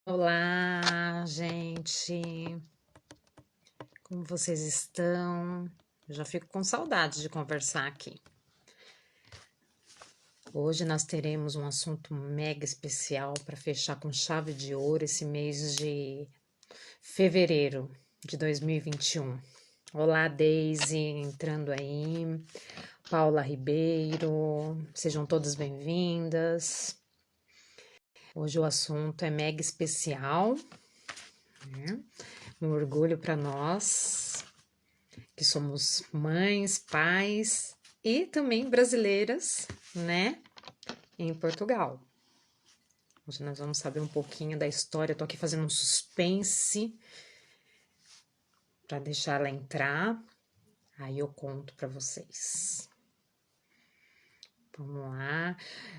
Olá, gente. Como vocês estão? Eu já fico com saudade de conversar aqui. Hoje nós teremos um assunto mega especial para fechar com chave de ouro esse mês de fevereiro de 2021. Olá, Deise, entrando aí. Paula Ribeiro, sejam todas bem-vindas. Hoje o assunto é mega especial, né? Um orgulho para nós que somos mães, pais e também brasileiras, né, em Portugal. Hoje nós vamos saber um pouquinho da história. Eu tô aqui fazendo um suspense para deixar ela entrar. Aí eu conto para vocês. Vamos lá.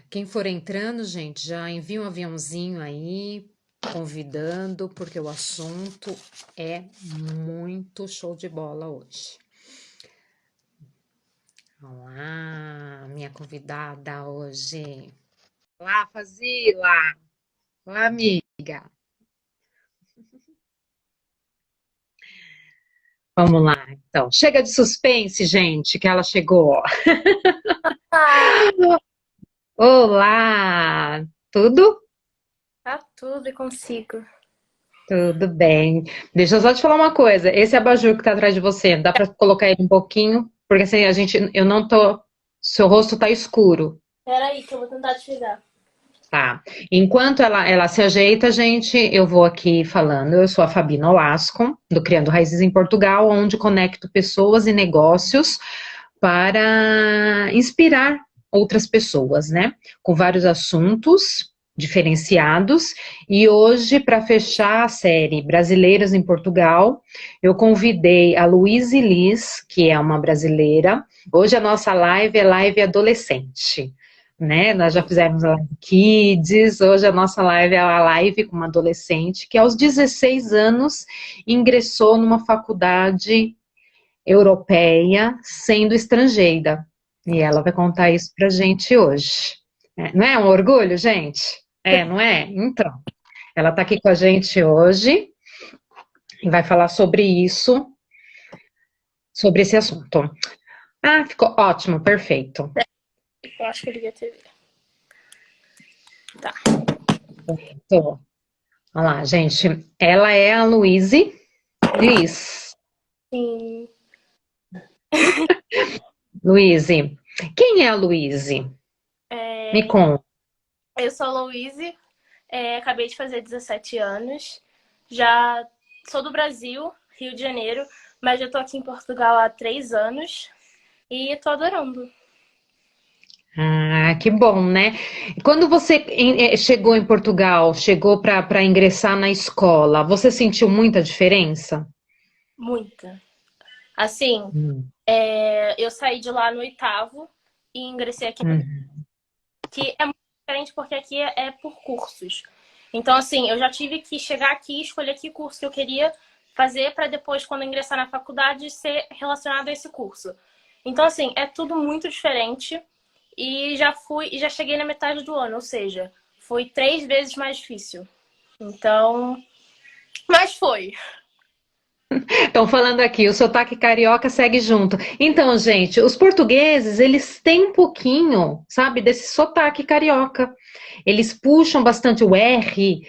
Quem for entrando, gente, já envia um aviãozinho aí, convidando, porque o assunto é muito show de bola hoje. Olá, minha convidada hoje. Olá, Fazila. Olá, amiga. Vamos lá, então. Chega de suspense, gente, que ela chegou. Ah, Olá, tudo? tá tudo e consigo. Tudo bem. Deixa eu só te falar uma coisa. Esse abajur que tá atrás de você, dá pra colocar ele um pouquinho? Porque assim, eu não tô, seu rosto tá escuro. Peraí, que eu vou tentar desligar. Tá. Enquanto ela se ajeita, gente, eu vou aqui falando. Eu sou a Fabi Nolasco, do Criando Raízes em Portugal, onde conecto pessoas e negócios para inspirar outras pessoas, né? Com vários assuntos diferenciados. E hoje, para fechar a série Brasileiras em Portugal, eu convidei a Luíse Liz, que é uma brasileira. Hoje a nossa live é live adolescente, né? Nós já fizemos a live Kids, hoje a nossa live é a live com uma adolescente que aos 16 anos ingressou numa faculdade europeia sendo estrangeira. E ela vai contar isso pra gente hoje. Não é um orgulho, gente? É, não é? Então, ela está aqui com a gente hoje e vai falar sobre isso, sobre esse assunto. Ah, ficou ótimo, perfeito. Eu acho que eu liguei a TV. Tá. Então, olha lá, gente. Ela é a Luíse Liz. Sim. Luíse. Quem é a Luíse? Me É, conta. eu sou a Louise, acabei de fazer 17 anos. Já sou do Brasil, Rio de Janeiro, mas já tô aqui em Portugal há 3 anos e tô adorando. Ah, que bom, né? Quando você chegou em Portugal, chegou para ingressar na escola, você sentiu muita diferença? Muita. Assim, Hum, eu saí de lá no oitavo e ingressei aqui no hum. que é muito diferente porque aqui é por cursos. Então, assim, eu já tive que chegar aqui e escolher que curso que eu queria fazer para depois, quando eu ingressar na faculdade, ser relacionado a esse curso. Então, assim, é tudo muito diferente e já cheguei na metade do ano, ou seja, foi 3 vezes mais difícil. Então, mas foi. Estão falando aqui, o sotaque carioca segue junto. Então, gente, os portugueses, eles têm um pouquinho, sabe, desse sotaque carioca. Eles puxam bastante o R,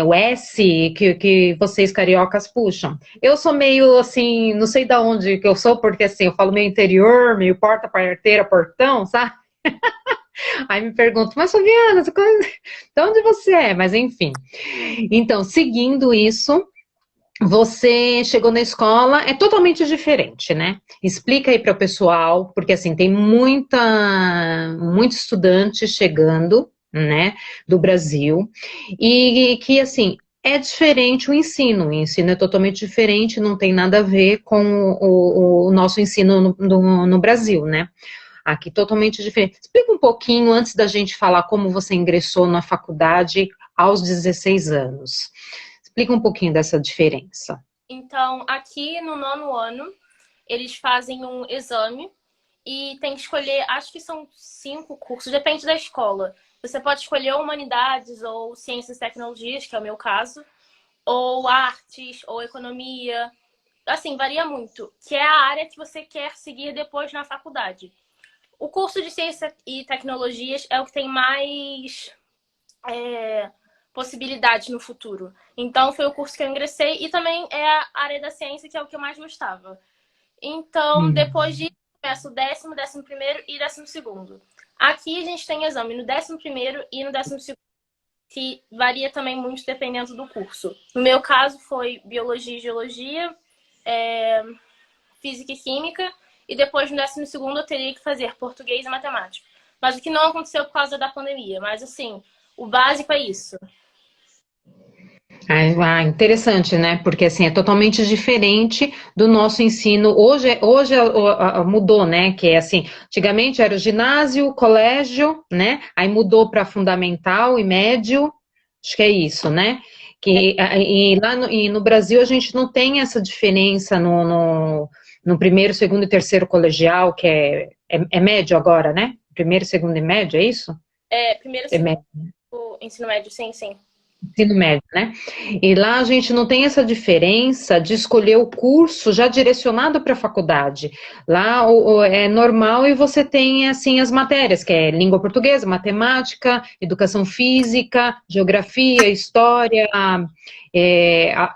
o S, que vocês cariocas puxam. Eu sou meio assim, não sei de onde que eu sou, porque assim, eu falo meio interior, meio porta, parteira, portão, sabe? Aí me pergunto, mas Fabiana, de onde você é? Mas enfim. Então, seguindo isso, você chegou na escola, é totalmente diferente, né? Explica aí para o pessoal, porque assim, tem muito estudante chegando, né, do Brasil, e que assim, é diferente o ensino é totalmente diferente, não tem nada a ver com o nosso ensino no Brasil, né? Aqui totalmente diferente. Explica um pouquinho antes da gente falar como você ingressou na faculdade aos 16 anos. Explica um pouquinho dessa diferença. Então, aqui no nono ano, eles fazem um exame e tem que escolher, acho que são 5 cursos, depende da escola. Você pode escolher humanidades ou ciências e tecnologias, que é o meu caso, ou artes, ou economia. Assim, varia muito, que é a área que você quer seguir depois na faculdade. O curso de ciência e tecnologias é o que tem mais possibilidades no futuro. Então, foi o curso que eu ingressei e também é a área da ciência que é o que eu mais gostava. Então, depois disso, começa o 10º, 11º e 12º. Aqui a gente tem exame no 11º e no 12º, que varia também muito dependendo do curso. No meu caso, foi Biologia e Geologia, Física e Química, e depois no 12º eu teria que fazer Português e Matemática. Mas o que não aconteceu por causa da pandemia. Mas, assim, o básico é isso. Interessante, né? Porque assim é totalmente diferente do nosso ensino. Hoje mudou, né? Que é assim, antigamente era o ginásio, colégio, né? Aí mudou para fundamental e médio. Acho que é isso, né? E no Brasil a gente não tem essa diferença no primeiro, segundo e terceiro colegial, que é médio agora, né? Primeiro, segundo e médio, é isso? Primeiro, É segundo, médio. ensino médio, sim, sim. Ensino médio, né? E lá a gente não tem essa diferença de escolher o curso já direcionado para a faculdade. Lá é normal e você tem assim as matérias, que é língua portuguesa, matemática, educação física, geografia, história.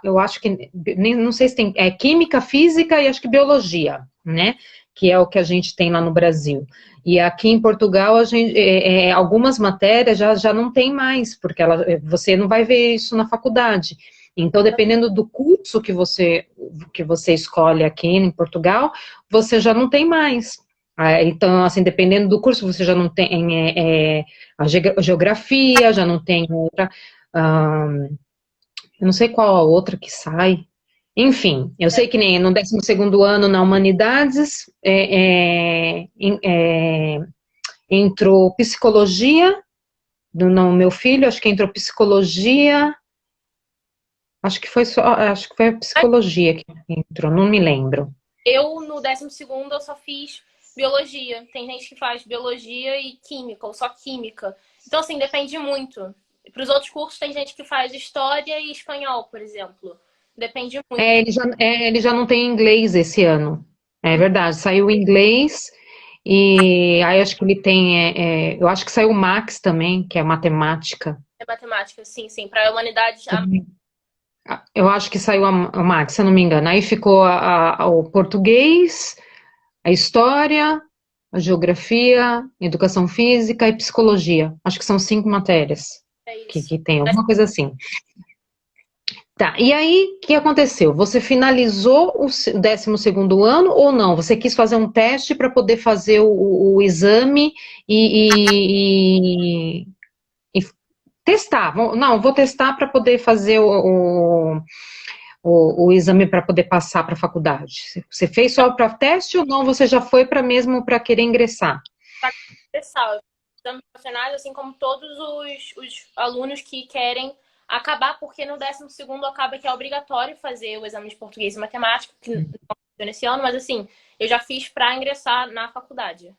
Eu acho que não sei se tem química, física e acho que biologia, né? Que é o que a gente tem lá no Brasil. E aqui em Portugal, algumas matérias já não tem mais, porque você não vai ver isso na faculdade. Então, dependendo do curso que você escolhe aqui em Portugal, você já não tem mais. Então, assim, dependendo do curso, você já não tem a geografia, já não tem outra. Eu não sei qual a outra que sai. Enfim, eu sei que nem no 12º ano na Humanidades entrou psicologia, no meu filho, acho que entrou psicologia, acho que foi a psicologia que entrou, não me lembro. Eu, no 12º, eu só fiz biologia. Tem gente que faz biologia e química, ou só química. Então, assim, depende muito. Para os outros cursos, tem gente que faz história e espanhol, por exemplo. Depende muito. Ele já não tem inglês esse ano. É verdade, saiu o inglês e aí acho que ele tem, eu acho que saiu o Max também, que é matemática. É matemática, sim, sim. Para humanidade, Eu acho que saiu a Max, se eu não me engano. Aí ficou o português, a história, a geografia, educação física e psicologia. Acho que são 5 matérias é que, isso. que tem, alguma coisa assim. Tá, e aí, o que aconteceu? Você finalizou o 12º ano ou não? Você quis fazer um teste para poder fazer o exame e testar. Não, vou testar para poder fazer o exame para poder passar para a faculdade. Você fez só para teste ou não? Você já foi para mesmo para querer ingressar? Universal. Exames nacionais, assim como todos os alunos que querem acabar, porque no 12º acaba que é obrigatório fazer o exame de português e matemática, que não aconteceu nesse ano, mas assim, eu já fiz para ingressar na faculdade.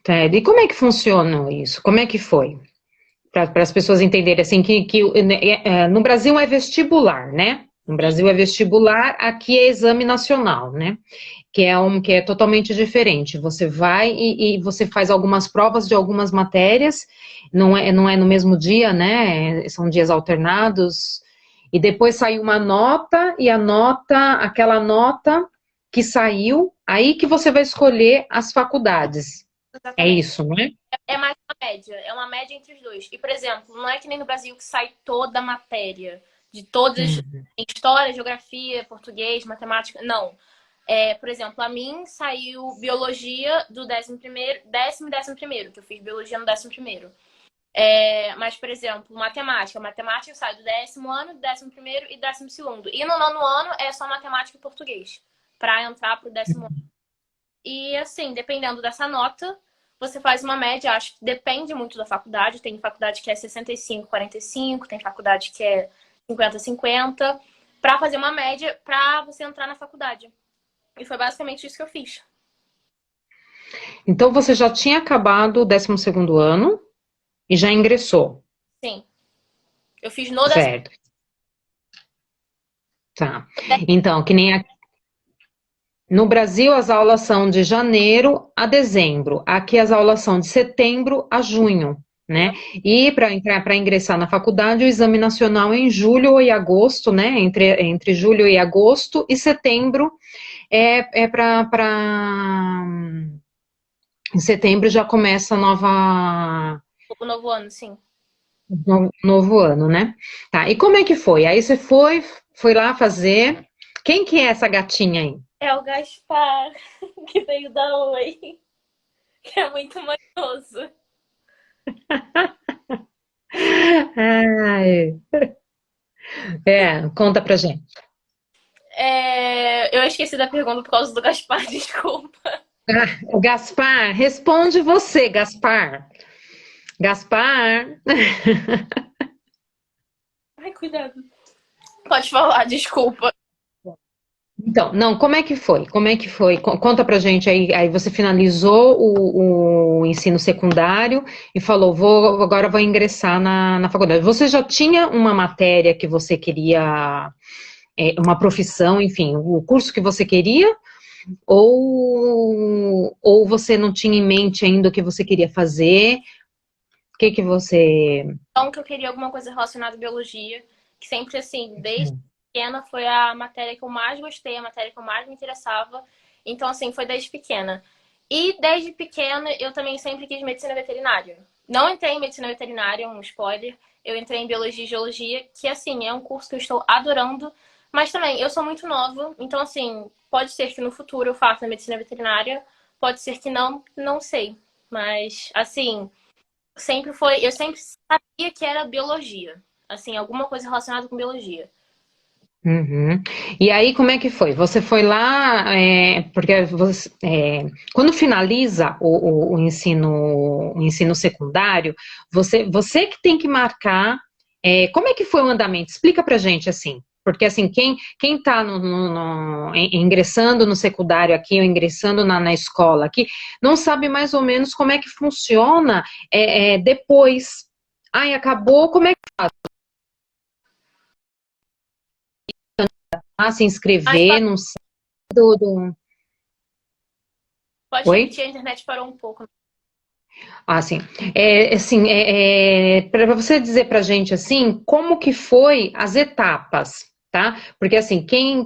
Tá, e como é que funciona isso? Como é que foi? Para as pessoas entenderem assim que no Brasil é vestibular, né? No Brasil é vestibular, aqui é exame nacional, né? Que é totalmente diferente. Você vai e você faz algumas provas de algumas matérias, não é no mesmo dia, né? São dias alternados, e depois sai uma nota, e aquela nota que saiu, aí que você vai escolher as faculdades. É Exatamente. isso, não é? É mais uma média, é uma média entre os dois. E, por exemplo, não é que nem no Brasil que sai toda a matéria, de todas, história, geografia, português, matemática, não. Por exemplo, a mim saiu biologia do 11º, 10º e 11º, que eu fiz biologia no 11º. Mas, por exemplo, matemática sai do 10º ano, do 11º e 12º. E no 9º ano é só matemática e português, para entrar pro 10º ano. E assim, dependendo dessa nota, você faz uma média, acho que depende muito da faculdade. Tem faculdade que é 65-45, tem faculdade que é 50-50, para fazer uma média para você entrar na faculdade. E foi basicamente isso que eu fiz. Então você já tinha acabado o 12º ano, e já ingressou. Sim. Eu fiz no da... Certo. Tá. Então, que nem no Brasil, as aulas são de janeiro a dezembro. Aqui as aulas são de setembro a junho, né? E para ingressar na faculdade, o exame nacional é em julho e agosto, né? Entre julho e agosto, e setembro em setembro já começa O novo ano, sim. novo ano, né? Tá, e como é que foi? Aí você foi lá fazer. Quem que é essa gatinha aí? É o Gaspar, que veio da Oi, que é muito manhoso. Ai, conta pra gente. Eu esqueci da pergunta por causa do Gaspar, desculpa. O Gaspar, responde você, Gaspar. Gaspar. Ai, cuidado. Pode falar, desculpa. Então, não, como é que foi? Como é que foi? Conta pra gente aí. Aí você finalizou o ensino secundário e falou, agora vou ingressar na faculdade. Você já tinha uma matéria que você queria, uma profissão, enfim, o curso que você queria? Ou você não tinha em mente ainda o que você queria fazer? O que você... Então, que eu queria alguma coisa relacionada à biologia, que sempre, assim, desde pequena foi a matéria que eu mais gostei, a matéria que eu mais me interessava. Então, assim, foi desde pequena. E desde pequena eu também sempre quis medicina veterinária. Não entrei em medicina veterinária, um spoiler. Eu entrei em biologia e geologia, que, assim, é um curso que eu estou adorando. Mas também, eu sou muito nova, então, assim, pode ser que no futuro eu faça medicina veterinária, pode ser que não, não sei. Mas, assim, eu sempre sabia que era biologia. Assim, alguma coisa relacionada com biologia. Uhum. E aí, como é que foi? Você foi lá, porque quando finaliza o ensino secundário, você que tem que marcar, como é que foi o andamento? Explica pra gente, assim, porque assim, quem está ingressando no secundário aqui, ou ingressando na escola aqui, não sabe mais ou menos como é que funciona depois. Ai, acabou, como é que se Mas inscrever num site do... pode Oi? repetir, a internet parou um pouco. Assim, para você dizer para a gente assim, como que foi as etapas, tá? Porque assim, quem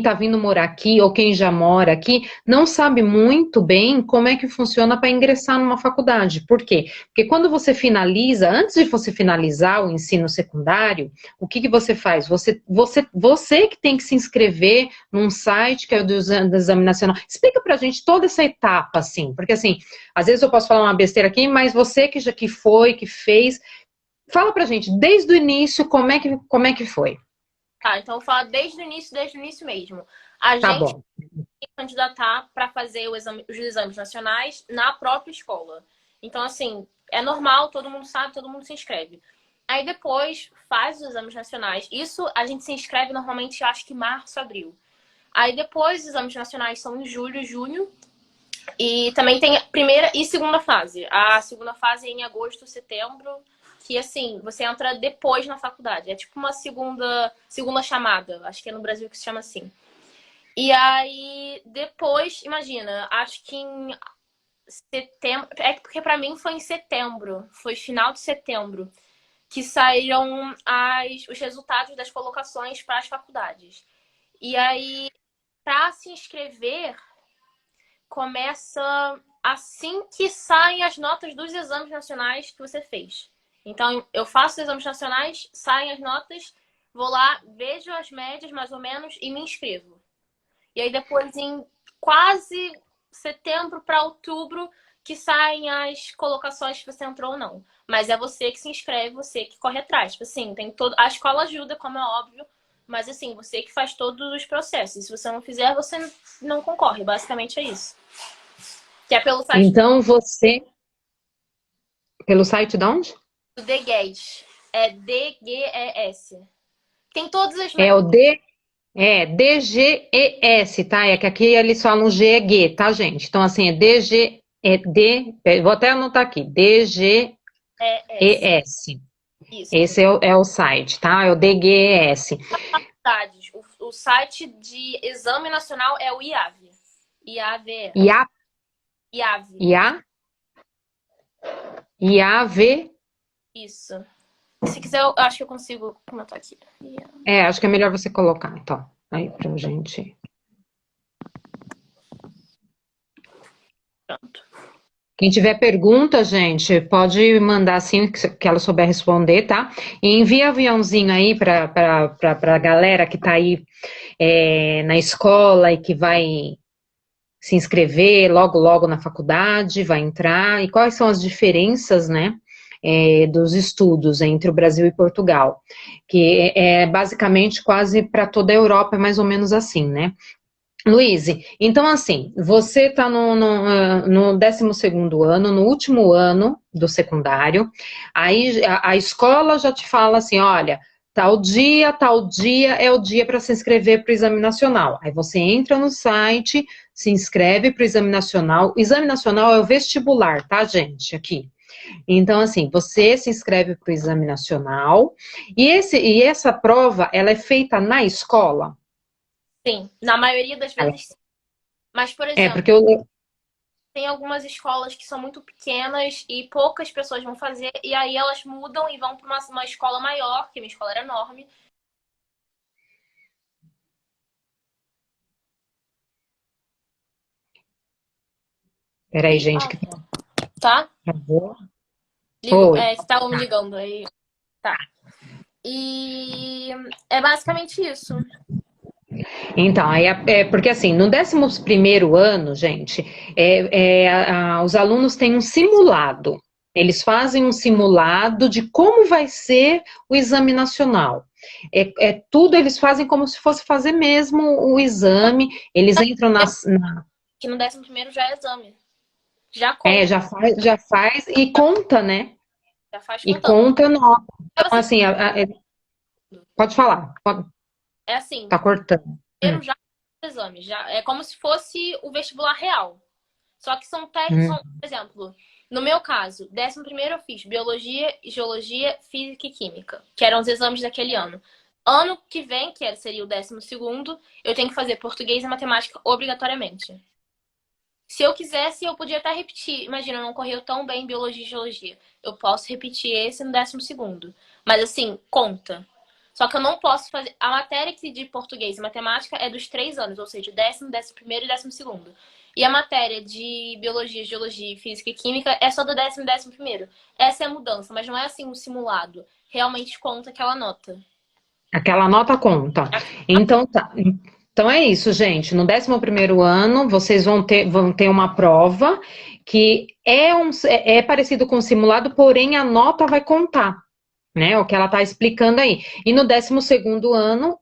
tá vindo morar aqui ou quem já mora aqui não sabe muito bem como é que funciona para ingressar numa faculdade. Por quê? Porque quando você finaliza, antes de você finalizar o ensino secundário, o que você faz? Você que tem que se inscrever num site que é do Exame Nacional. Explica pra gente toda essa etapa, assim, porque assim, às vezes eu posso falar uma besteira aqui, mas você que foi, que fez, fala pra gente, desde o início, como é que foi? Tá, então eu falo desde o início mesmo. A Tá gente bom. tem que candidatar para fazer os exames nacionais na própria escola. Então, assim, é normal, todo mundo sabe, todo mundo se inscreve. Aí depois faz os exames nacionais. Isso a gente se inscreve normalmente, acho que março, abril. Aí depois os exames nacionais são em julho, junho. E também tem a primeira e segunda fase. A segunda fase é em agosto, setembro, que assim, você entra depois na faculdade. É tipo uma segunda chamada. Acho que é no Brasil que se chama assim. E aí, depois, imagina, acho que em setembro. É porque pra mim foi em setembro. Foi final de setembro. Que saíram os resultados das colocações para as faculdades. E aí, para se inscrever, começa assim que saem as notas dos exames nacionais que você fez. Então, eu faço os exames nacionais, saem as notas, vou lá, vejo as médias mais ou menos e me inscrevo. E aí depois, em quase setembro para outubro, que saem as colocações que você entrou ou não. Mas é você que se inscreve, você que corre atrás. Tipo assim, tem todo... A escola ajuda, como é óbvio, mas assim, você que faz todos os processos. E se você não fizer, você não concorre. Basicamente é isso. Que é pelo site Então pelo site de onde? do DGES. É DGES. Tem todas as... É o DGES, tá? É que aqui eles falam GEG, tá, gente? Então, assim, vou até anotar aqui, DGES. É esse. ES. Isso. Esse é o site, tá? É o DGES. Faculdades. O site de Exame Nacional é o IAV. IAV. IA, IAV. IA, IAV. Isso. Se quiser, eu acho que eu consigo comentar aqui. Acho que é melhor você colocar, então. Aí pra gente. Pronto. Quem tiver pergunta, gente, pode mandar assim que ela souber responder, tá? E envia aviãozinho aí para a galera que tá aí na escola e que vai se inscrever logo, logo na faculdade, vai entrar. E quais são as diferenças, né? Dos estudos entre o Brasil e Portugal, que é basicamente quase para toda a Europa, é mais ou menos assim, né? Luiz, então assim, você está no 12º ano, no último ano do secundário, aí a escola já te fala assim, olha, tal dia é o dia para se inscrever para o Exame Nacional. Aí você entra no site, se inscreve para o Exame Nacional. O Exame Nacional é o vestibular, tá, gente? Aqui. Então, assim, você se inscreve para o Exame Nacional e essa prova, ela é feita na escola? Sim, na maioria das vezes sim. Mas, por exemplo, Porque eu, tem algumas escolas que são muito pequenas e poucas pessoas vão fazer, e aí elas mudam e vão para uma escola maior, que minha escola era enorme. peraí, E, gente, que tá? travou. É, Oi. estavam me ligando aí. Tá. E é basicamente isso. Então, porque assim, no 11º ano, gente, os alunos têm um simulado. Eles fazem um simulado de como vai ser o exame nacional. Tudo eles fazem como se fosse fazer mesmo o exame. Eles entram Que no 11º já é exame. Já conta, já faz e conta, né? já faz E contando. conta nota. Pra Então, você, assim, pode falar, é assim, tá cortando. primeiro já é exame, já é como se fosse o vestibular real. Só que Hum. por exemplo, no meu caso, 11º eu fiz biologia, geologia, física e química, que eram os exames daquele ano. Ano que vem, seria o 12º, eu tenho que fazer português e matemática obrigatoriamente. Se eu quisesse, eu podia até repetir. Imagina, não correu tão bem biologia e geologia. Eu posso repetir esse no 12º. Mas assim, conta. Só que eu não posso fazer. A matéria que de português e matemática é dos 3 anos, ou seja, 10º, 11º e 12º. E a matéria de biologia, geologia, física e química é só do 10º e 11º. Essa é a mudança, mas não é assim um simulado. Realmente conta aquela nota. Aquela nota conta. Então tá. Então é isso, gente. No 11º ano, vocês vão ter uma prova que é parecido com o simulado, porém a nota vai contar, né? O que ela está explicando aí. E no 12º ano,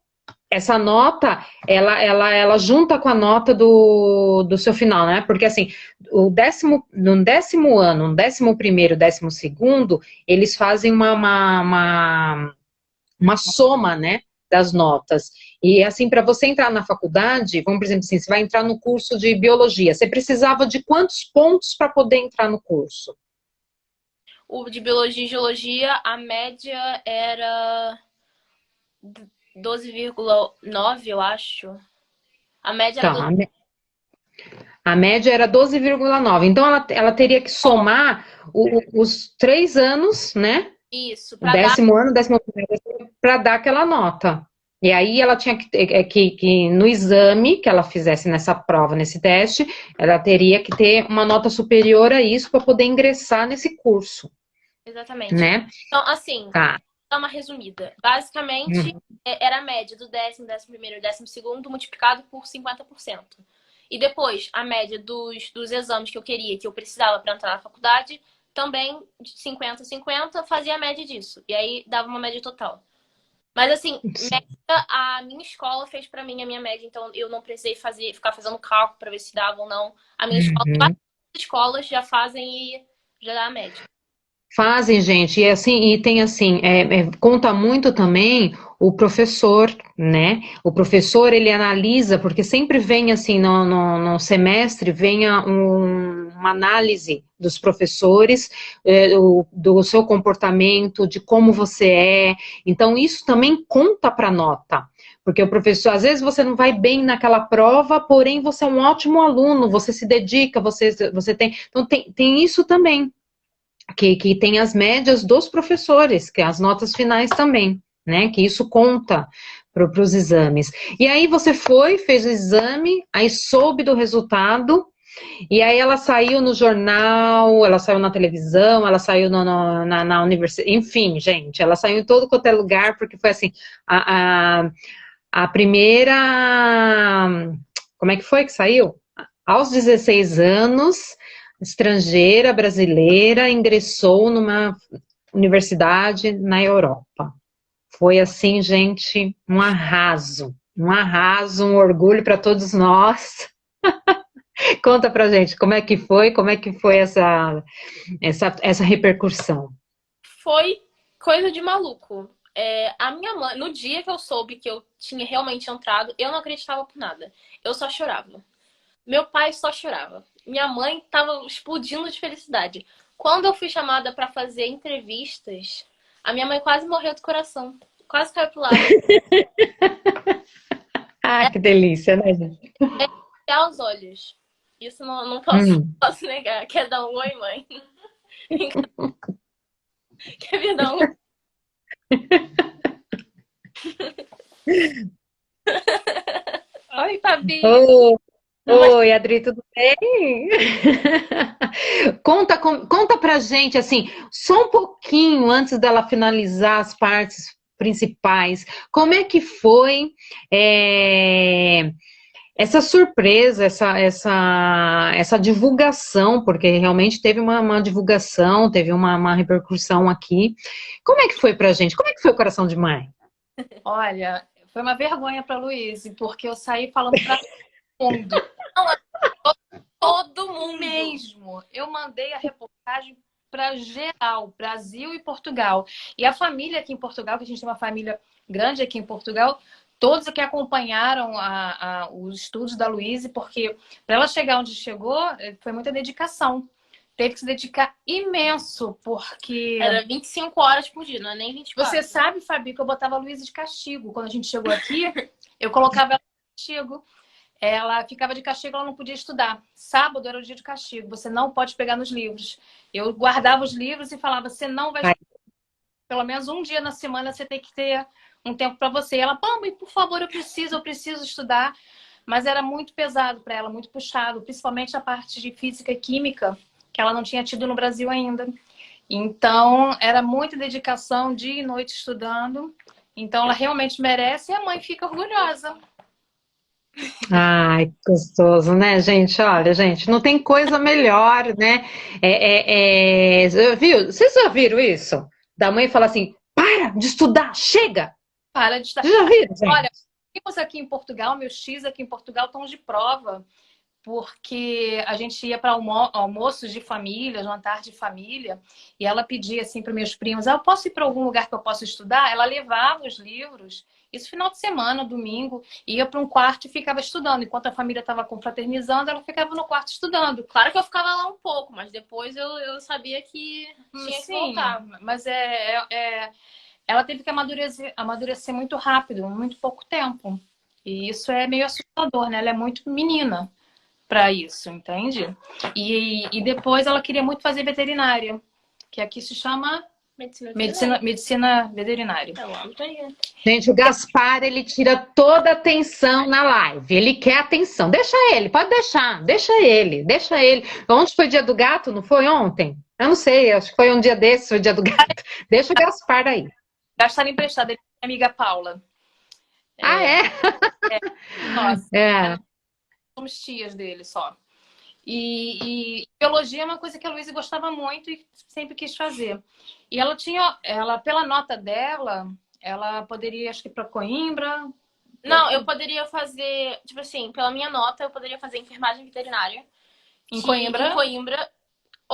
essa nota, ela junta com a nota do seu final, né? Porque assim, no 10º ano, no 11º, 12º, eles fazem uma soma, né, das notas. E assim, para você entrar na faculdade, vamos, por exemplo, assim, você vai entrar no curso de biologia, você precisava de quantos pontos para poder entrar no curso? O de biologia e geologia, a média era 12,9, eu acho. A média era Então, 12. a média era 12,9. Então, ela teria que somar os 3 anos, né? Isso, O para dar. 10º ano, 11º, para dar aquela nota. E aí ela tinha que no exame que ela fizesse nessa prova, nesse teste, ela teria que ter uma nota superior a isso para poder ingressar nesse curso, Exatamente. né? Então, assim, Tá. dá uma resumida. Basicamente, Uhum. era a média do 10º, 11º e 12º multiplicado por 50%. E depois, a média dos exames que eu queria, que eu precisava para entrar na faculdade, também de 50 a 50, fazia a média disso. E aí dava uma média total. Mas assim, média, a minha escola fez para mim a minha média, então eu não precisei ficar fazendo cálculo para ver se dava ou não. A minha escola, Uhum. várias escolas já fazem e já dá a média. Fazem, gente, e assim, e tem assim, conta muito também o professor, né? O professor, ele analisa, porque sempre vem assim, no semestre, vem uma análise dos professores, do seu comportamento, de como você é. Então, isso também conta para a nota. Porque o professor, às vezes você não vai bem naquela prova, porém você é um ótimo aluno, você se dedica, você tem. Então, tem isso também que tem as médias dos professores, que é as notas finais também, né? Que isso conta para os exames. E aí você foi, fez o exame, aí soube do resultado, e aí ela saiu no jornal, ela saiu na televisão, ela saiu na universidade, enfim, gente, ela saiu em todo quanto é lugar, porque foi assim, a primeira, como é que foi que saiu? Aos 16 anos, estrangeira, brasileira, ingressou numa universidade na Europa. Foi assim, gente, um arraso, um orgulho para todos nós. Conta pra gente como é que foi essa repercussão. Foi coisa de maluco. A minha mãe, no dia que eu soube que eu tinha realmente entrado, eu não acreditava por nada. Eu só chorava. Meu pai só chorava. Minha mãe tava explodindo de felicidade. Quando eu fui chamada para fazer entrevistas, a minha mãe quase morreu do coração. Quase caiu pro lado. Ah, que delícia, né, gente? É aos olhos. Isso não posso, Hum. posso negar. Quer dar um oi, mãe? Quer vir dar um... Oi, Fabi. Oh, Mas, oi, Adri, tudo bem? Conta pra gente, assim, só um pouquinho antes dela finalizar as partes principais, como é que foi é, essa surpresa, essa divulgação, porque realmente teve uma divulgação, teve uma repercussão aqui. Como é que foi pra gente? Como é que foi o coração de mãe? Olha, foi uma vergonha para Luiz, porque eu saí falando para todo mundo. todo mundo. Mesmo. Eu mandei a reportagem para geral, Brasil e Portugal. E a família aqui em Portugal, que a gente tem uma família grande aqui em Portugal, todos que acompanharam os estudos da Luíse, porque para ela chegar onde chegou, foi muita dedicação. Teve que se dedicar imenso, porque... Era 25 horas por dia, não é nem 24. Você sabe, Fabi, que eu botava a Luísa de castigo. Quando a gente chegou aqui, eu colocava ela de castigo. Ela ficava de castigo, ela não podia estudar. Sábado era o dia de castigo, você não pode pegar nos livros. Eu guardava os livros e falava, você não vai estudar. Pelo menos um dia na semana você tem que ter um tempo para você. E ela, mãe, por favor, eu preciso estudar. Mas era muito pesado para ela, muito puxado, principalmente a parte de física e química, que ela não tinha tido no Brasil ainda. Então, era muita dedicação, dia e noite estudando. Então, ela realmente merece e a mãe fica orgulhosa. Ai, que gostoso, né, gente? Olha, gente, não tem coisa melhor, né? Viu? Vocês já viram isso? Da mãe falar assim: para de estudar, chega! Para de estar. Vocês já viram, Olha, gente? temos aqui em Portugal, meus X aqui em Portugal estão de prova, porque a gente ia para almoços de família, jantar de família, e ela pedia assim para meus primos: eu posso ir para algum lugar que eu possa estudar? Ela levava os livros, isso final de semana, domingo, ia para um quarto e ficava estudando. Enquanto a família estava confraternizando, ela ficava no quarto estudando. Claro que eu ficava lá um pouco, mas depois eu sabia que tinha que Sim, voltar. mas ela teve que amadurecer muito rápido, em muito pouco tempo. E isso é meio assustador, né? Ela é muito menina para isso, entende? E depois ela queria muito fazer veterinária, que aqui se chama medicina veterinária. Eu amo também. Gente, o Gaspar, ele tira toda a atenção na live. Ele quer atenção. Deixa ele, pode deixar. Deixa ele, deixa ele. Ontem foi dia do gato, não foi ontem? Eu não sei, acho que foi um dia desse, foi dia do gato. Deixa o Gaspar aí. Gastar emprestado, ele tem minha amiga Paula. Ah, é? Nossa, É. somos tias dele só. E biologia é uma coisa que a Luísa gostava muito e sempre quis fazer. E ela pela nota dela, ela poderia, acho que para Coimbra. Não, eu poderia fazer, tipo assim, pela minha nota, eu poderia fazer enfermagem veterinária. Em Coimbra? Em Coimbra.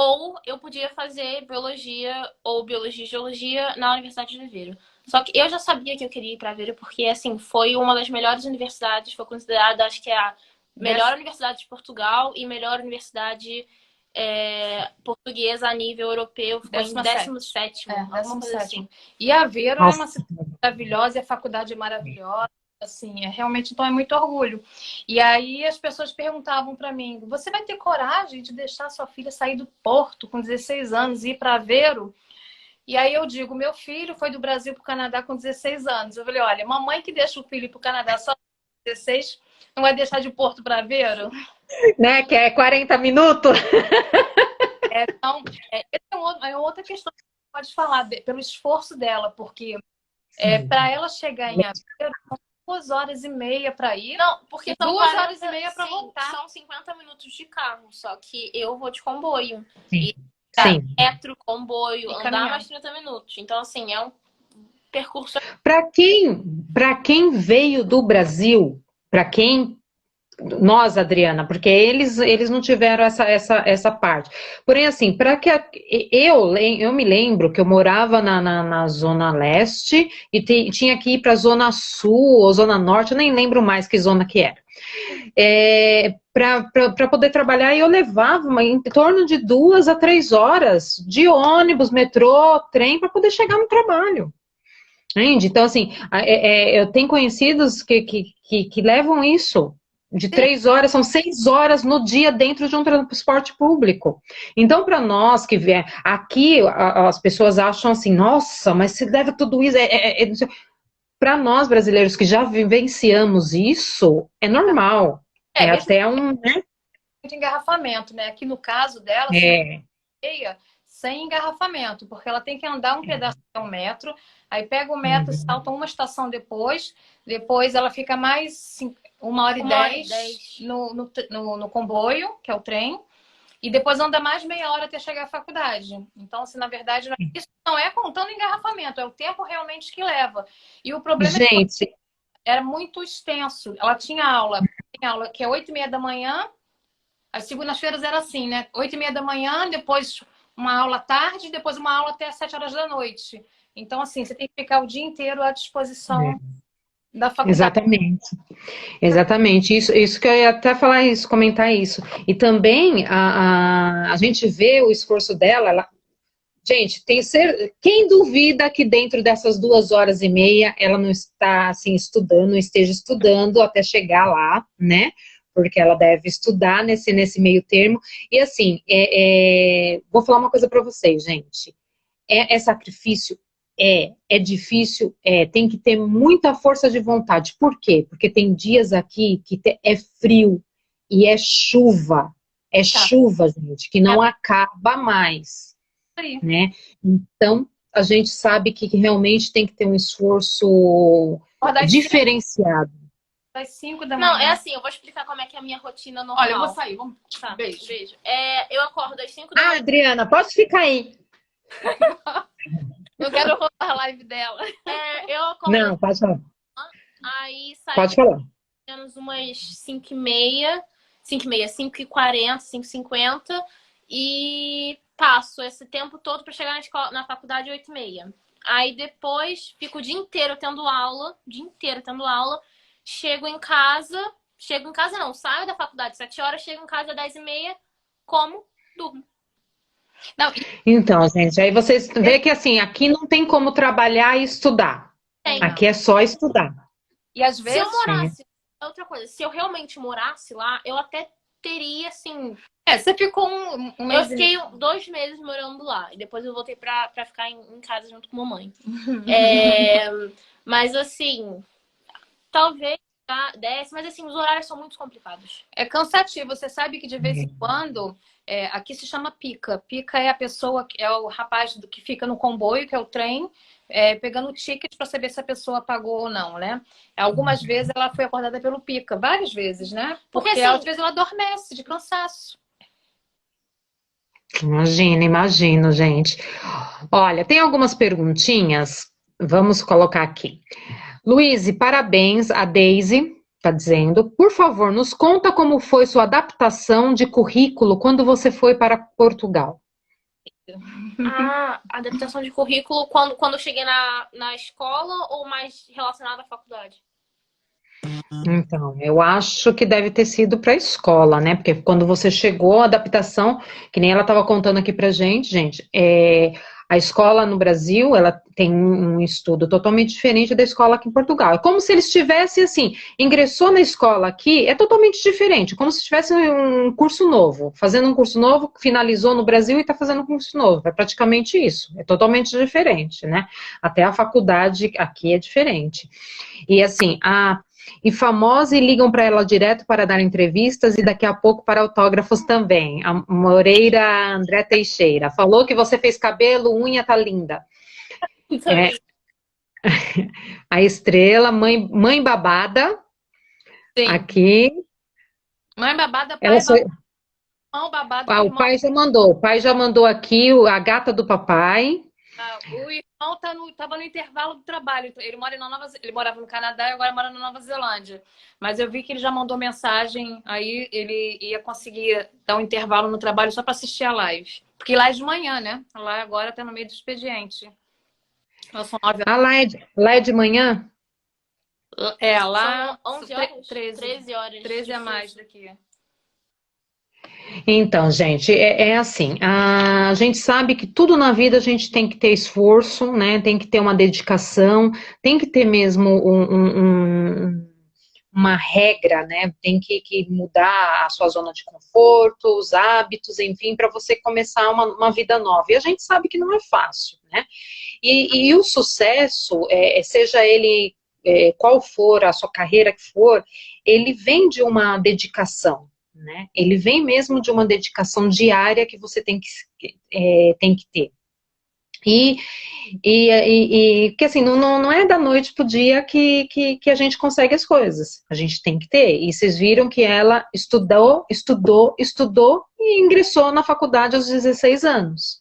ou eu podia fazer biologia ou biologia e geologia na Universidade de Aveiro. Só que eu já sabia que eu queria ir para Aveiro porque, assim, foi uma das melhores universidades, foi considerada, acho que é a melhor universidade de Portugal e melhor universidade portuguesa a nível europeu, ficou em 17º, alguma coisa assim. E Aveiro é uma cidade maravilhosa, e a faculdade é maravilhosa, assim, realmente, então é muito orgulho. E aí as pessoas perguntavam para mim, você vai ter coragem de deixar sua filha sair do Porto com 16 anos e ir para Aveiro? E aí eu digo, meu filho foi do Brasil para o Canadá com 16 anos. Eu falei, olha, mamãe que deixa o filho ir para o Canadá só com 16, não vai deixar de Porto para Aveiro? Né, que é 40 minutos. Então, essa é outra questão que você pode falar, pelo esforço dela, porque para ela chegar em Aveiro, são 2 horas e meia para ir. Não, porque são 2 horas e meia para voltar. São 50 minutos de carro, só que eu vou de comboio. Sim. Sim. Metro, comboio, andar mais 30 minutos. Então, assim, é um percurso. Para quem veio do Brasil, para quem nós, Adriana, porque eles não tiveram essa parte. Porém, assim, para que eu me lembro que eu morava na Zona Leste e tinha que ir para a Zona Sul ou Zona Norte, eu nem lembro mais que zona que era. Para poder trabalhar, eu levava em torno de 2 a 3 horas de ônibus, metrô, trem, para poder chegar no trabalho. Entende? Então, assim, eu tenho conhecidos que levam isso. De 3 horas, são 6 horas no dia dentro de um transporte público. Então, para nós que vier aqui, as pessoas acham assim, nossa, mas se deve tudo isso. Para nós brasileiros que já vivenciamos isso, é normal. É até um. Né? De engarrafamento, né? Aqui no caso dela, sem engarrafamento, porque ela tem que andar um pedaço de 1 metro, aí pega o metro, salta uma estação depois ela fica mais 1h10 no comboio, que é o trem, e depois anda mais meia hora até chegar à faculdade. Então, assim, na verdade, isso não é contando engarrafamento, é o tempo realmente que leva. E o problema é que era muito extenso. Ela tinha aula que é 8h30 da manhã, as segundas-feiras era assim, né? 8h30 da manhã, depois uma aula à tarde, depois uma aula até às 7 horas da noite. Então, assim, você tem que ficar o dia inteiro à disposição da faculdade. Exatamente. Isso que eu ia até falar isso, comentar isso. E também a gente vê o esforço dela. Gente, quem duvida que dentro dessas 2 horas e meia ela não está assim estudando, não esteja estudando até chegar lá, né? Porque ela deve estudar nesse meio termo. E assim, vou falar uma coisa para vocês, gente. É sacrifício? É difícil? Tem que ter muita força de vontade. Por quê? Porque tem dias aqui que é frio e é chuva. É chuva, gente, que não acaba mais. Né? Então, a gente sabe que realmente tem que ter um esforço diferenciado. Das 5 da manhã. Não, é assim, eu vou explicar como é que é a minha rotina normal. Olha, eu vou sair, vamos. Tá, beijo. Eu acordo às 5 da manhã. Adriana, pode ficar aí. Eu quero roubar a live dela. Eu acordo. Não, pode falar. Aí sai. Pode falar. Menos umas 5h30, 5h40, 5h50 e passo esse tempo todo para chegar na faculdade 8h30. Aí depois fico o dia inteiro tendo aula, chego em casa não, saio da faculdade 7 horas, chego em casa às 10h30, como, durmo. Não. Então, gente, aí vocês vê que assim, aqui não tem como trabalhar e estudar. Aqui é só estudar. E às vezes... Se eu morasse, outra coisa, se eu realmente morasse lá, eu até teria, assim... você ficou um mês... Eu fiquei 2 meses morando lá. E depois eu voltei pra ficar em casa junto com a mamãe. Mas, assim... Talvez desce, mas, assim, os horários são muito complicados. É cansativo. Você sabe que, de vez em quando... aqui se chama pica. Pica é a pessoa, é o rapaz que fica no comboio, que é o trem, pegando o ticket para saber se a pessoa pagou ou não, né? Algumas vezes ela foi acordada pelo pica. Várias vezes, né? Porque assim, às vezes ela adormece de cansaço. Imagino, gente. Olha, tem algumas perguntinhas. Vamos colocar aqui. Luíse, parabéns. A Daisy está dizendo. Por favor, nos conta como foi sua adaptação de currículo quando você foi para Portugal. Ah, adaptação de currículo quando eu cheguei na escola ou mais relacionada à faculdade? Então, eu acho que deve ter sido para a escola, né? Porque quando você chegou, a adaptação, que nem ela estava contando aqui para gente, a escola no Brasil, ela tem um estudo totalmente diferente da escola aqui em Portugal. É como se eles tivessem, assim, ingressou na escola aqui, é totalmente diferente, como se tivesse um curso novo, fazendo um curso novo, finalizou no Brasil e está fazendo um curso novo. É praticamente isso, é totalmente diferente, né? Até a faculdade aqui é diferente. E assim, e famosa e ligam para ela direto para dar entrevistas e daqui a pouco para autógrafos também. A Moreira André Teixeira falou que você fez cabelo, unha tá linda. É, a Estrela, mãe babada, Sim. aqui. Mãe babada, Ela pai só, babada, irmão babado, que o irmão. o pai já mandou aqui a gata do papai. O irmão tava no intervalo do trabalho. Ele ele morava no Canadá e agora mora na Nova Zelândia. Mas eu vi que ele já mandou mensagem, aí ele ia conseguir dar um intervalo no trabalho só para assistir a live. Porque lá é de manhã, né? Lá agora tá no meio do expediente. Lá são 9 Ah, lá é de manhã? lá São 11 horas? 13 horas. 13 a mais daqui. Então, gente, é assim, a gente sabe que tudo na vida a gente tem que ter esforço, né? Tem que ter uma dedicação, tem que ter mesmo uma regra, né? Tem que mudar a sua zona de conforto, os hábitos, enfim, para você começar uma vida nova. E a gente sabe que não é fácil, né? E o sucesso, seja ele qual for a sua carreira que for, ele vem de uma dedicação, né? Ele vem mesmo de uma dedicação diária que você tem que ter. Porque assim, não é da noite pro dia que a gente consegue as coisas. A gente tem que ter. E vocês viram que ela estudou e ingressou na faculdade aos 16 anos.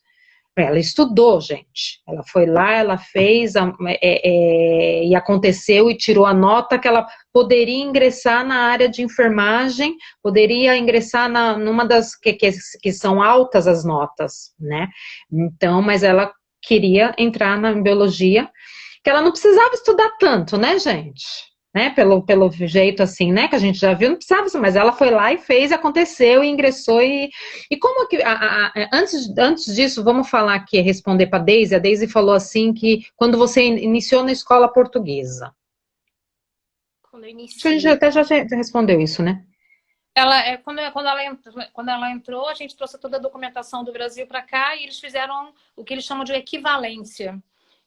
Ela estudou, gente. Ela foi lá, ela fez, e aconteceu e tirou a nota que ela poderia ingressar na área de enfermagem, poderia ingressar numa das que são altas as notas, né? Então, mas ela queria entrar na biologia, que ela não precisava estudar tanto, né, gente? Né, pelo jeito assim, né, que a gente já viu, não precisava, mas ela foi lá e fez, aconteceu e ingressou e como que, antes disso, vamos falar aqui, responder para a Deise falou assim que quando você iniciou na escola portuguesa, Quando eu acho que a gente iniciei. até já respondeu isso, né? Quando ela entrou, a gente trouxe toda a documentação do Brasil para cá e eles fizeram o que eles chamam de equivalência.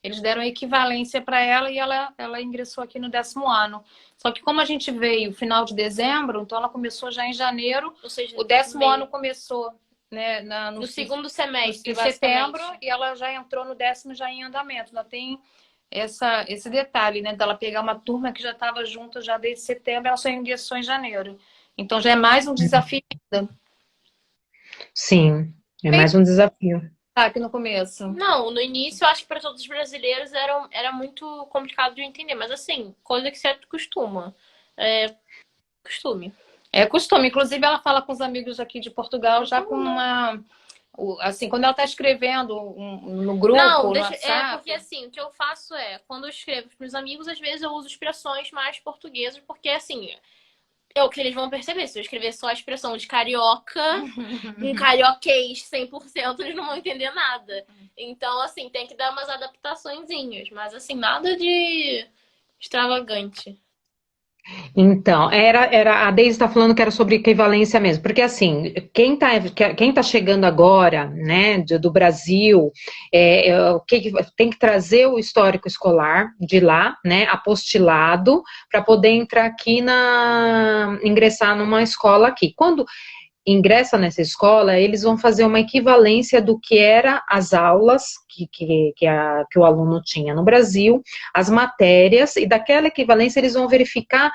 Eles deram equivalência para ela e ela ingressou aqui no 10º ano. Só que como a gente veio final de dezembro, então ela começou já em janeiro. Ou seja, O 10º ano começou, né, no segundo semestre, em setembro e ela já entrou no 10º já em andamento. Ainda tem esse detalhe, né, dela pegar uma turma que já estava junto já desde setembro, ela só ingressou em janeiro. Então já é mais um desafio ainda. Sim, é mais um desafio. Aqui no começo. Não, no início eu acho que para todos os brasileiros era muito complicado de entender, mas assim, coisa que você acostuma. É costume. É costume. Inclusive, ela fala com os amigos aqui de Portugal já com uma. Assim, quando ela está escrevendo no grupo, Não, no WhatsApp. porque assim, o que eu faço quando eu escrevo para os amigos, às vezes eu uso expressões mais portuguesas, porque assim, é o que eles vão perceber. Se eu escrever só a expressão de carioca, um carioquês 100%, eles não vão entender nada. Então, assim, tem que dar umas adaptaçõezinhas. Mas, assim, nada de extravagante. Então, a Deise está falando que era sobre equivalência mesmo, porque assim, quem tá chegando agora, né, do Brasil, tem que trazer o histórico escolar de lá, né, apostilado, para poder entrar aqui ingressar numa escola aqui. Quando ingressa nessa escola, eles vão fazer uma equivalência do que era as aulas que o aluno tinha no Brasil, as matérias, e daquela equivalência eles vão verificar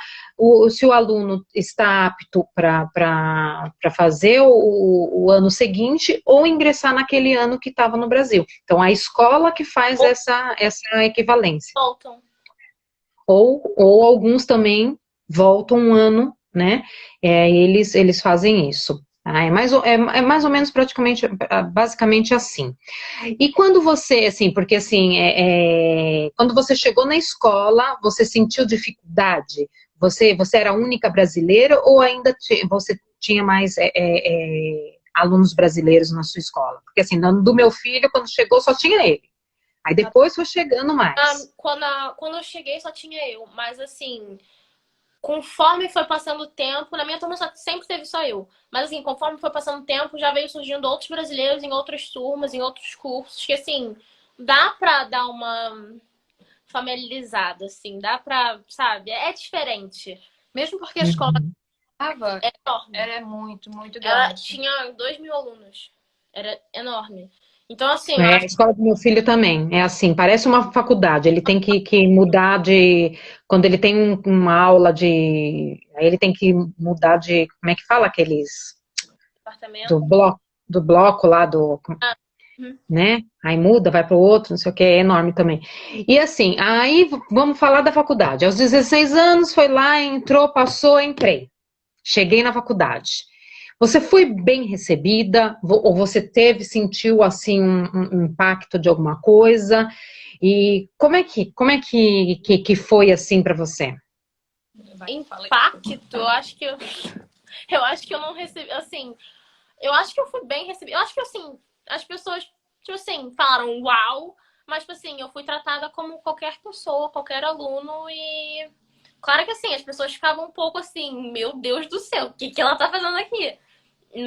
se o aluno está apto para fazer o ano seguinte ou ingressar naquele ano que estava no Brasil. Então, a escola que faz essa equivalência. Voltam. Ou alguns também voltam um ano, né? Eles fazem isso. É mais ou menos praticamente, basicamente assim. E quando você, assim, porque assim, quando você chegou na escola, você sentiu dificuldade? Você era a única brasileira ou ainda você tinha mais alunos brasileiros na sua escola? Porque assim, do meu filho, quando chegou, só tinha ele. Aí depois foi chegando mais. Quando eu cheguei só tinha eu, mas assim, conforme foi passando o tempo, na minha turma sempre teve só eu. Mas assim, conforme foi passando o tempo, já veio surgindo outros brasileiros em outras turmas, em outros cursos, que assim, dá pra dar uma familiarizada, assim, dá pra, sabe, é diferente. Mesmo porque a escola que Uhum. eu estava É enorme. era muito, muito Ela grande. tinha 2.000 alunos. Era enorme. Então, assim, eu A acho escola do meu filho também é assim, parece uma faculdade. Ele tem que mudar de. Quando ele tem uma aula de. Aí ele tem que mudar de. Como é que fala aqueles. que departamento. Do bloco lá, Ah, uhum. né? Aí muda, vai para o outro, não sei o que, é enorme também. E assim, aí vamos falar da faculdade. Aos 16 anos, foi lá, entrou, passou, entrei. Cheguei na faculdade. Você foi bem recebida? Ou você sentiu assim um impacto de alguma coisa? E como é que foi assim para você? Impacto, eu acho que eu não recebi, assim, eu acho que eu fui bem recebida. Eu acho que, assim, as pessoas, tipo assim, falaram uau, mas, tipo assim, eu fui tratada como qualquer pessoa, qualquer aluno e... Claro que, assim, as pessoas ficavam um pouco assim, meu Deus do céu, o que que ela tá fazendo aqui?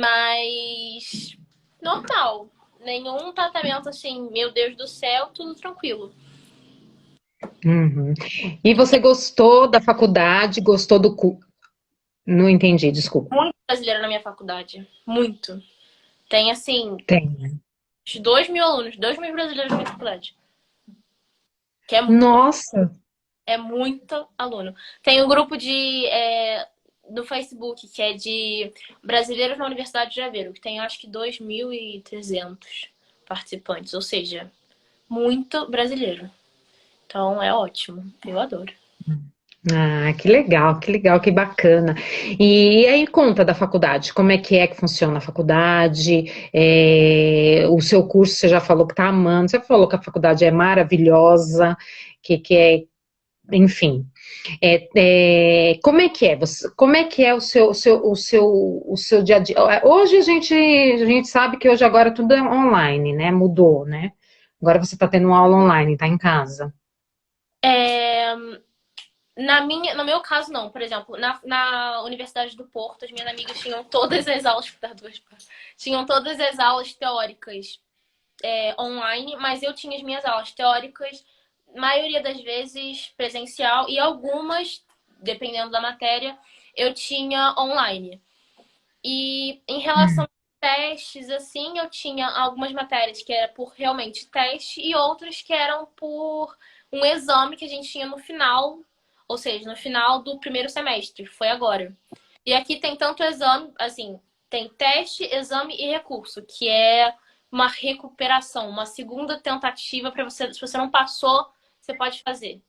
Mas... normal. Nenhum tratamento, assim, meu Deus do céu, tudo tranquilo. Uhum. E você gostou da faculdade? Gostou do curso? Não entendi, desculpa. Muito brasileiro na minha faculdade. Muito. Tem, assim, Tem. uns 2.000 alunos, 2.000 brasileiros na minha faculdade. Que Nossa. é muito aluno. Tem um grupo do Facebook que é de brasileiros na Universidade de Aveiro, que tem acho que 2.300 participantes, ou seja, muito brasileiro. Então é ótimo, eu adoro. Ah, que legal, que bacana. E aí conta da faculdade, como é que funciona a faculdade? O seu curso, você já falou que tá amando, você falou que a faculdade é maravilhosa, enfim. Como é que é? Como é que é o seu dia a dia? Hoje a gente sabe que hoje agora tudo é online, né? Mudou, né? Agora você está tendo uma aula online, tá em casa. É, no meu caso, não. Por exemplo, na Universidade do Porto, as minhas amigas tinham todas as aulas, tinham todas as aulas teóricas online, mas eu tinha as minhas aulas teóricas, maioria das vezes presencial, e algumas, dependendo da matéria, eu tinha online. E em relação a testes, assim, eu tinha algumas matérias que era por realmente teste e outras que eram por um exame que a gente tinha no final, ou seja, no final do primeiro semestre, foi agora. E aqui tem tanto exame, assim, tem teste, exame e recurso, que é uma recuperação, uma segunda tentativa para você, se você não passou, você pode fazer.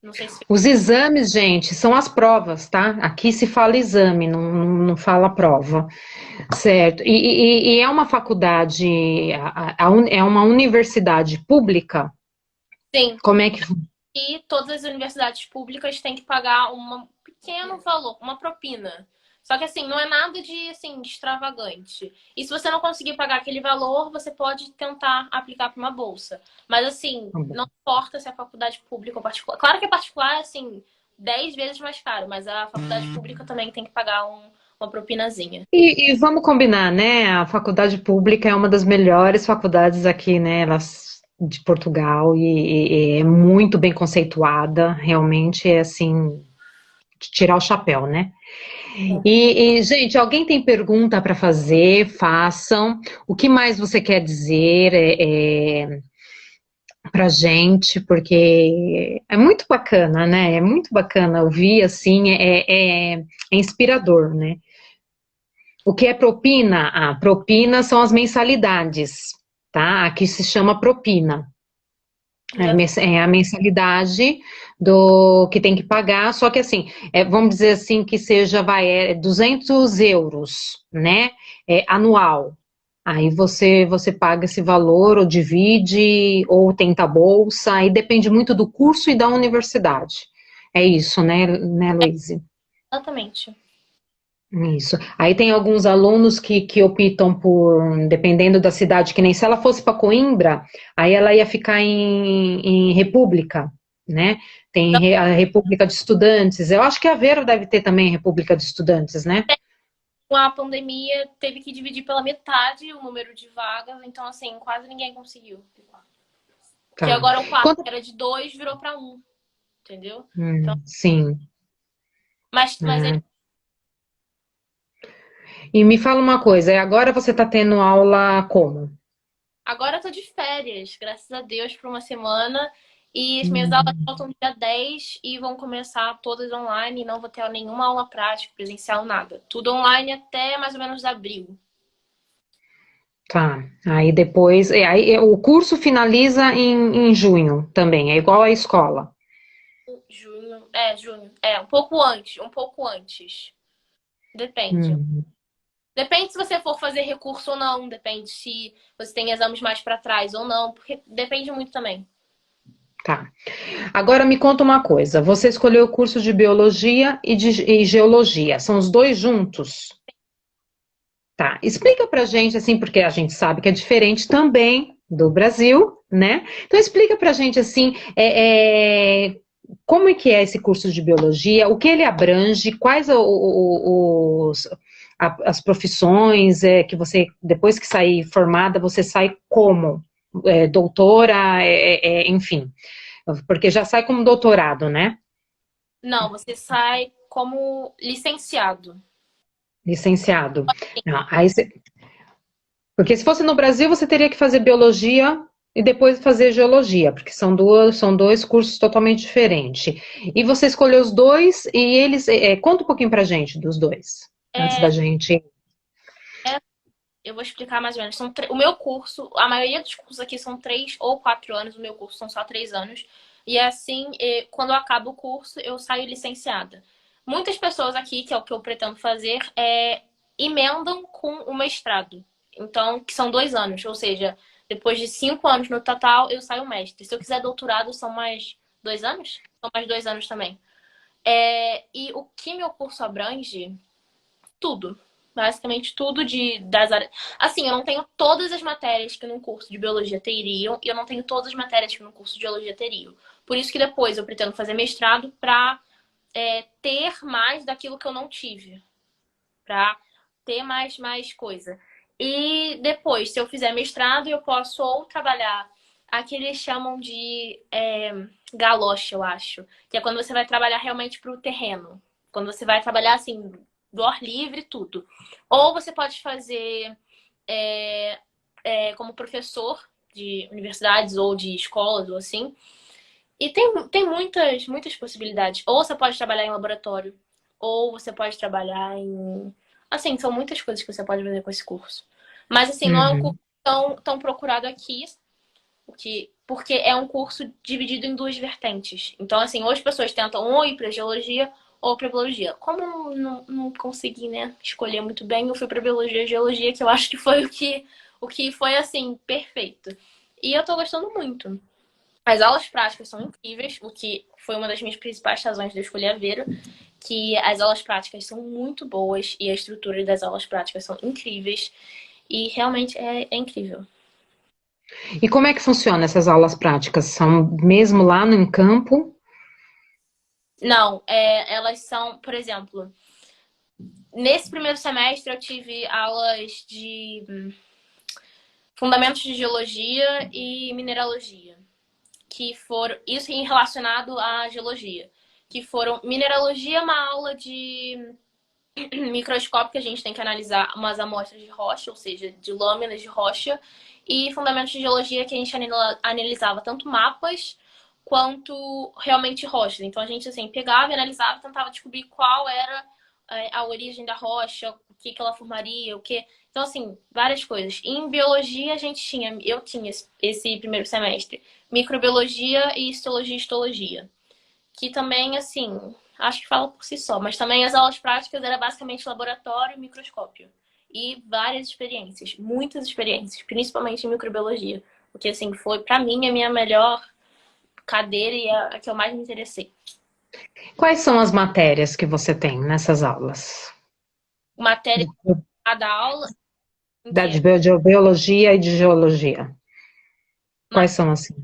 Não sei se Os exames, gente, são as provas, tá? Aqui se fala exame, não fala prova, certo? E é uma faculdade, é uma universidade pública? sim. Como é que. E todas as universidades públicas têm que pagar um pequeno valor, uma propina. Só que assim, não é nada de assim, extravagante. E se você não conseguir pagar aquele valor, você pode tentar aplicar para uma bolsa. Mas assim, não importa se é faculdade pública ou particular. Claro que a particular é assim, 10 vezes mais caro, mas a faculdade pública também tem que pagar uma propinazinha. E vamos combinar, né? A faculdade pública é uma das melhores faculdades aqui, né? De Portugal e é muito bem conceituada, realmente é assim, de tirar o chapéu, né? Gente, alguém tem pergunta para fazer? Façam. O que mais você quer dizer para gente? Porque é muito bacana, né? É muito bacana ouvir assim, é inspirador, né? O que é propina? Ah, propina são as mensalidades, tá? Aqui se chama propina. É a mensalidade do que tem que pagar, só que assim, vamos dizer assim que seja, 200 euros, né, anual. Aí você paga esse valor, ou divide, ou tenta a bolsa, aí depende muito do curso e da universidade. É isso, né, Luíse? Exatamente. Isso. Aí tem alguns alunos que optam por, dependendo da cidade, que nem se ela fosse para Coimbra, aí ela ia ficar em República, né? Tem a República de Estudantes. Eu acho que a Vero deve ter também República de Estudantes, né? Com a pandemia, teve que dividir pela metade o número de vagas, então, assim, quase ninguém conseguiu. Porque Tá. agora o quadro Quanto... era de 2, virou para 1, entendeu? Então, sim. mas ele E me fala uma coisa, agora você está tendo aula como? agora eu tô de férias, graças a Deus, por uma semana. E as minhas aulas Hum, voltam dia 10 e vão começar todas online. Não vou ter nenhuma aula prática, presencial, nada. Tudo online até mais ou menos abril. tá. Aí depois, o curso finaliza em junho também, é igual à escola. Junho. É, um pouco antes, um pouco antes. Depende. Hum. Depende se você for fazer recurso ou não. Depende se você tem exames mais para trás ou não. Porque depende muito também. Tá. Agora me conta uma coisa. Você escolheu o curso de biologia e geologia. São os dois juntos? Tá. Explica pra gente, assim, porque a gente sabe que é diferente também do Brasil, né? Então explica pra gente, assim, como é que é esse curso de biologia, o que ele abrange, quais as profissões que você, depois que sair formada, você sai como? Doutora, enfim. Porque já sai como doutorado, né? Não, você sai como licenciado. Licenciado. Não, porque se fosse no Brasil, você teria que fazer biologia e depois fazer geologia, porque são dois cursos totalmente diferentes. E você escolheu os dois e eles. Conta um pouquinho pra gente dos dois, antes da É, gente. eu vou explicar mais ou menos. O meu curso, a maioria dos cursos aqui são 3 ou 4 anos, o meu curso são só 3 anos. E assim, quando eu acabo o curso, eu saio licenciada. Muitas pessoas aqui, que é o que eu pretendo fazer, emendam com o mestrado. Então, que são 2 anos. Ou seja, depois de 5 anos no total, eu saio mestre. Se eu quiser doutorado, são mais 2 anos? São mais 2 anos também. E o que meu curso abrange? Tudo. Basicamente tudo das áreas. Assim, eu não tenho todas as matérias que num curso de biologia teriam, e eu não tenho todas as matérias que num curso de geologia teriam. Por isso que depois eu pretendo fazer mestrado para ter mais daquilo que eu não tive. Para ter mais coisa. E depois, se eu fizer mestrado, eu posso ou trabalhar. Aqui eles chamam de galoche, eu acho. Que é quando você vai trabalhar realmente para o terreno. Quando você vai trabalhar assim, do ar livre, tudo. Ou você pode fazer como professor de universidades ou de escolas ou assim. E tem muitas possibilidades. Ou você pode trabalhar em laboratório, ou você pode trabalhar em. Assim, são muitas coisas que você pode fazer com esse curso. Mas, assim, não é um curso Uhum. tão procurado aqui, porque é um curso dividido em duas vertentes. Então, assim, ou as pessoas tentam ou ir para geologia ou para biologia. Como eu não consegui, né, escolher muito bem, eu fui para biologia e geologia, que eu acho que foi o que foi, assim, perfeito. E eu tô gostando muito. As aulas práticas são incríveis, o que foi uma das minhas principais razões de eu escolher a Vero, que as aulas práticas são muito boas e a estrutura das aulas práticas são incríveis e realmente é incrível. E como é que funciona essas aulas práticas? São mesmo lá no campo? Não, elas são, por exemplo, nesse primeiro semestre eu tive aulas de fundamentos de geologia e mineralogia, que foram isso em relacionado à geologia, que foram mineralogia, uma aula de microscópio que a gente tem que analisar umas amostras de rocha, ou seja, de lâminas de rocha, e fundamentos de geologia que a gente analisava tanto mapas quanto realmente rochas. Então a gente assim pegava e analisava, tentava descobrir qual era a origem da rocha, o que ela formaria, o que. Então assim, várias coisas. E em biologia eu tinha esse primeiro semestre, microbiologia e histologia. que também, assim, acho que fala por si só, mas também as aulas práticas era basicamente laboratório e microscópio. E várias experiências, muitas experiências, principalmente em microbiologia. Porque, assim, foi, pra mim, a minha melhor cadeira e a que eu mais me interessei. Quais são as matérias que você tem nessas aulas? Matéria da aula De inteira. biologia e de geologia. Quais Matéria... são assim?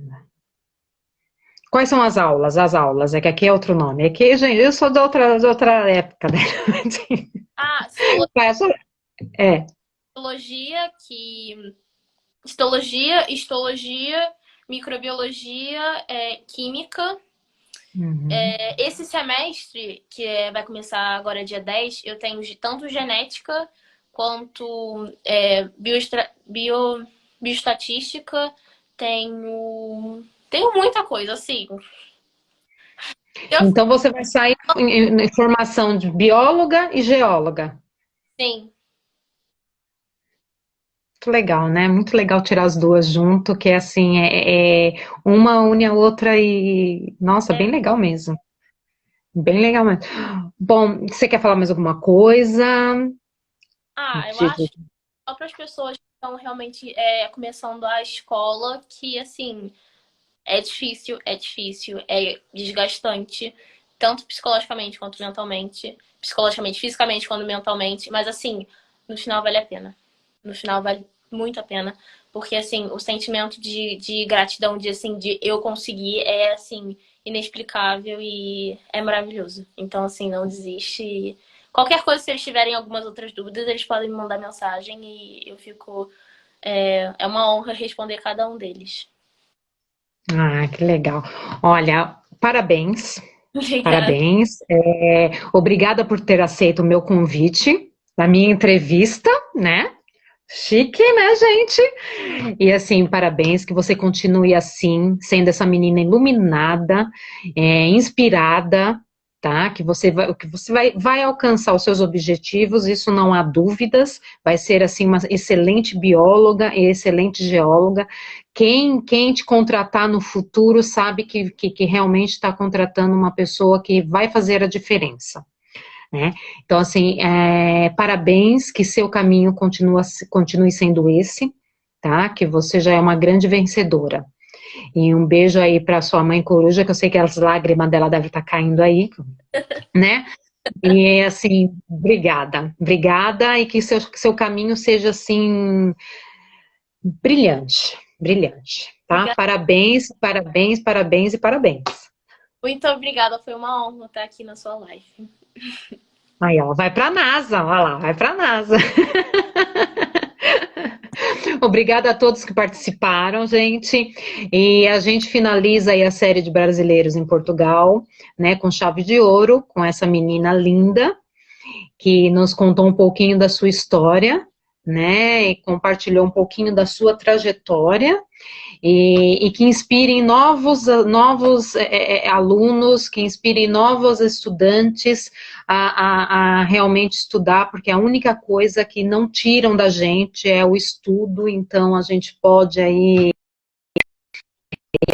Quais são as aulas? As aulas, é que aqui é outro nome. É que, gente, eu sou de outra época, né? Ah, É. citologia, que... histologia, microbiologia, química. Uhum. Esse semestre, vai começar agora dia 10, eu tenho tanto genética quanto bioestatística, tenho muita coisa, assim. Eu Então você vai sair em formação de bióloga e geóloga. sim, Muito legal, né? Muito legal tirar as duas junto, que é assim, uma une a outra e, nossa, bem legal mesmo. Bem legal mesmo. Bom, você quer falar mais alguma coisa? eu acho que só para as pessoas que estão realmente começando a escola, que assim, é difícil, é desgastante, tanto psicologicamente quanto mentalmente, psicologicamente, fisicamente quanto mentalmente, mas assim, no final vale a pena. No final vale muito a pena, porque assim, o sentimento de gratidão, de eu conseguir é assim, inexplicável e é maravilhoso. Então, assim, não desiste. Qualquer coisa, se eles tiverem algumas outras dúvidas, eles podem me mandar mensagem e eu fico. É uma honra responder cada um deles. Ah, que legal. Olha, parabéns, Obrigada. parabéns. Obrigada por ter aceito o meu convite da minha entrevista, né? Chique, né, gente? E assim, parabéns, que você continue assim, sendo essa menina iluminada, inspirada, tá? Que você vai alcançar os seus objetivos, isso não há dúvidas. Vai ser assim uma excelente bióloga e excelente geóloga. Quem te contratar no futuro sabe que realmente está contratando uma pessoa que vai fazer a diferença. Né? Então, assim, parabéns, que seu caminho continue sendo esse, tá? Que você já é uma grande vencedora. E um beijo aí para sua mãe coruja, que eu sei que as lágrimas dela devem estar caindo aí, né? E assim, obrigada, obrigada, e que seu caminho seja assim brilhante, brilhante, tá? Obrigada. Parabéns, parabéns, parabéns e parabéns. Muito obrigada, foi uma honra estar aqui na sua live. Aí, ó, vai para a NASA, olha lá, vai para a NASA. Obrigada a todos que participaram, gente. E a gente finaliza aí a série de brasileiros em Portugal, né, com chave de ouro, com essa menina linda, que nos contou um pouquinho da sua história, né, e compartilhou um pouquinho da sua trajetória, e que inspirem novos alunos, que inspirem novos estudantes a realmente estudar, porque a única coisa que não tiram da gente é o estudo, então a gente pode aí,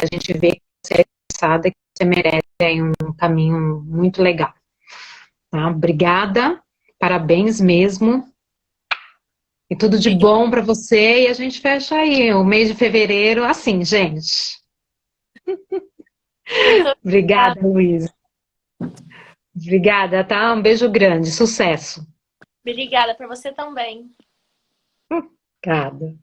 a gente vê que você é interessada, que você merece aí um caminho muito legal. Tá? Obrigada, parabéns mesmo. E tudo de Obrigada. bom para você. E a gente fecha aí o mês de fevereiro assim, gente. Muito Obrigada, Luísa. Obrigada, tá? Um beijo grande. Sucesso. obrigada para você também. Obrigada.